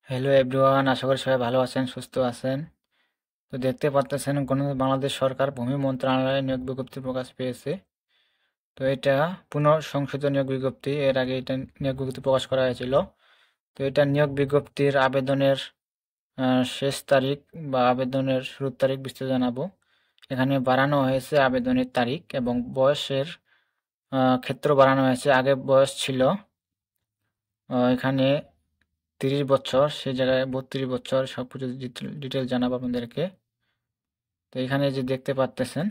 Hello everyone, আশা করি সবাই ভালো আছেন, সুস্থ আছেন। তো দেখতে পাচ্ছেন বাংলাদেশ সরকার ভূমি মন্ত্রণালয়ে নিয়োগ বিজ্ঞপ্তি প্রকাশ পেয়েছে। তো এটা পুনঃসংশোধিত নিয়োগ বিজ্ঞপ্তি। এর আগে এটা নিয়োগ বিজ্ঞপ্তি প্রকাশ করা হয়েছিল। তো এটা নিয়োগ বিজ্ঞপ্তির আবেদনের শেষ তারিখ বা আবেদনের শুরুর তারিখ বিস্তারিত জানাবো। এখানে বাড়ানো হয়েছে আবেদনের তারিখ এবং বয়সের ক্ষেত্র বাড়ানো হয়েছে। আগে বয়স ছিল এখানে 30 বছর, সেই জায়গায় 32 বছর। সব কিছু ডিটেল জানাবো আপনাদেরকে। তো এখানে যে দেখতে পাচ্তেছেন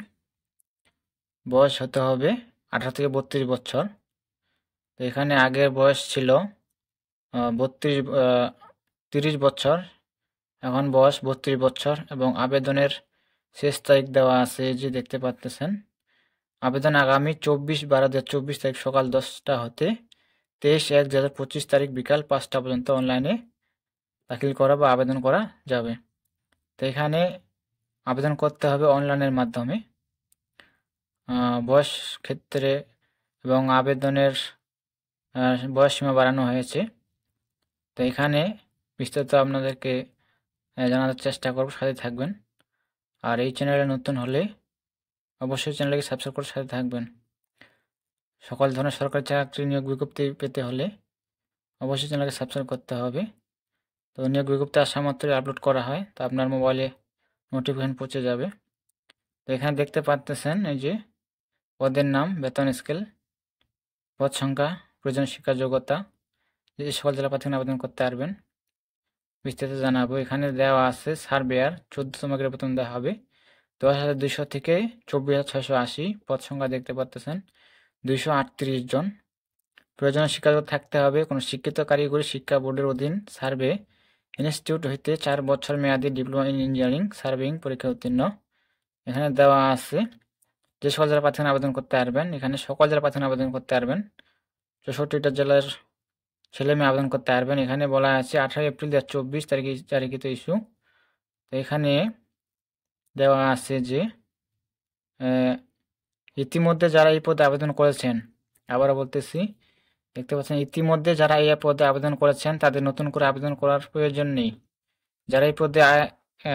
বয়স হতে হবে 18 থেকে 32 বছর। তো এখানে আগের বয়স ছিল 30 বছর, এখন বয়স 32 বছর এবং আবেদনের শেষ তারিখ দেওয়া আছে যে দেখতে পাচ্তেছেন। আবেদন আগামী 24/12/2024 তারিখ সকাল 10টা হতে 23/1/2025 তারিখ বিকাল 5টা পর্যন্ত অনলাইনে দাখিল করা বা আবেদন করা যাবে। তো এখানে আবেদন করতে হবে অনলাইনের মাধ্যমে। বয়স ক্ষেত্রে এবং আবেদনের বয়স সীমা বাড়ানো হয়েছে। তো এখানে বিস্তারিত আপনাদেরকে জানানোর চেষ্টা করব, সাথে থাকবেন। আর এই চ্যানেলে নতুন হলে অবশ্যই চ্যানেলকে সাবস্ক্রাইব করে সাথে থাকবেন। সকল ধরনের সরকারি চাকরি নিয়োগ বিজ্ঞপ্তি পেতে হলে অবশ্যই চ্যানেলকে সাবস্ক্রাইব করতে হবে। তো নিয়োগ বিজ্ঞপ্তি আসা মাত্রই আপলোড করা হয়, তো আপনার মোবাইলে নোটিফিকেশন পৌঁছে যাবে। তো এখানে দেখতে পাচ্তেছেন এই যে পদের নাম, বেতন স্কেল, পদ সংখ্যা, প্রয়োজনীয় শিক্ষা যোগ্যতা, যে সকল জেলা প্রার্থী আবেদন করতে পারবেন বিস্তারিত জানাবো। এখানে দেওয়া আছে সার্ভেয়ার 14তম গ্রেড বেতন দেওয়া হবে 10,200 থেকে 24,680। পদ সংখ্যা দেখতে পাচ্তেছেন 238 জন। প্রয়োজনীয় শিক্ষাযোগ্যতা থাকতে হবে কোনো শিক্ষিত কারিগরি শিক্ষা বোর্ডের অধীন সার্ভে ইনস্টিটিউট হইতে 4 বছর মেয়াদী ডিপ্লোমা ইন ইঞ্জিনিয়ারিং সার্ভেইং পরীক্ষা উত্তীর্ণ। এখানে দেওয়া আছে যে সকল জেলা প্রার্থী আবেদন করতে পারবেন। এখানে সকল জেলা প্রার্থী আবেদন করতে পারবেন। 64টা জেলার ছেলে মেয়ে আবেদন করতে পারবেন। এখানে বলা আছে 18 এপ্রিল 2024 তারিখে ইস্যু। তো এখানে দেওয়া আছে যে ইতিমধ্যে যারা এই পদে আবেদন করেছেন, আবারও বলতেছি, দেখতে পাচ্ছেন ইতিমধ্যে যারা এই পদে আবেদন করেছেন তাদের নতুন করে আবেদন করার প্রয়োজন নেই। যারা এই পদে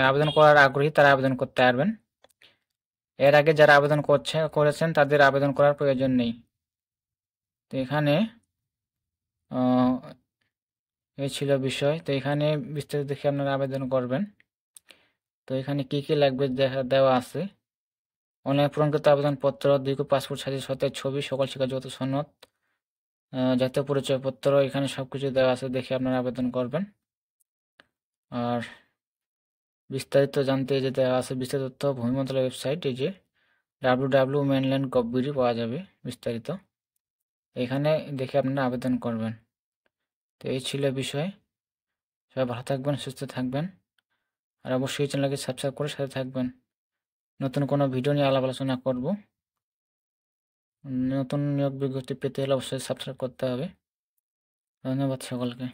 আবেদন করার আগ্রহী তারা আবেদন করতে পারবেন। এর আগে যারা আবেদন করেছেন তাদের আবেদন করার প্রয়োজন নেই। তো এখানে এই ছিল বিষয়। তো এখানে বিস্তারিত দেখে আপনারা আবেদন করবেন। তো এখানে কি কি লাগবে দেওয়া আছে। অনলাইন পূরণকৃত আবেদনপত্র, 2 কপি পাসপোর্ট সাইজের সতেজ ছবি, সকল শিক্ষাগত সনদ, জাতীয় পরিচয়পত্র, এখানে সব কিছু দেওয়া আছে, দেখে আপনারা আবেদন করবেন। আর বিস্তারিত জানতে যে দেওয়া আছে বিস্তারিত তথ্য ভূমি মন্ত্রণালয়ের ওয়েবসাইট, এই যে www.mainland.gov.bd পাওয়া যাবে বিস্তারিত। এখানে দেখে আপনারা আবেদন করবেন। তো এই ছিল বিষয়। সবাই ভালো থাকবেন, সুস্থ থাকবেন। আর অবশ্যই চ্যানেলকে সাবস্ক্রাইব করে সাথে থাকবেন। নতুন কোনো ভিডিও নিয়ে আলাপ আলোচনা করব। নতুন নিয়োগ বিজ্ঞপ্তি পেতে হলে অবশ্যই সাবস্ক্রাইব করতে হবে। ধন্যবাদ সকলকে।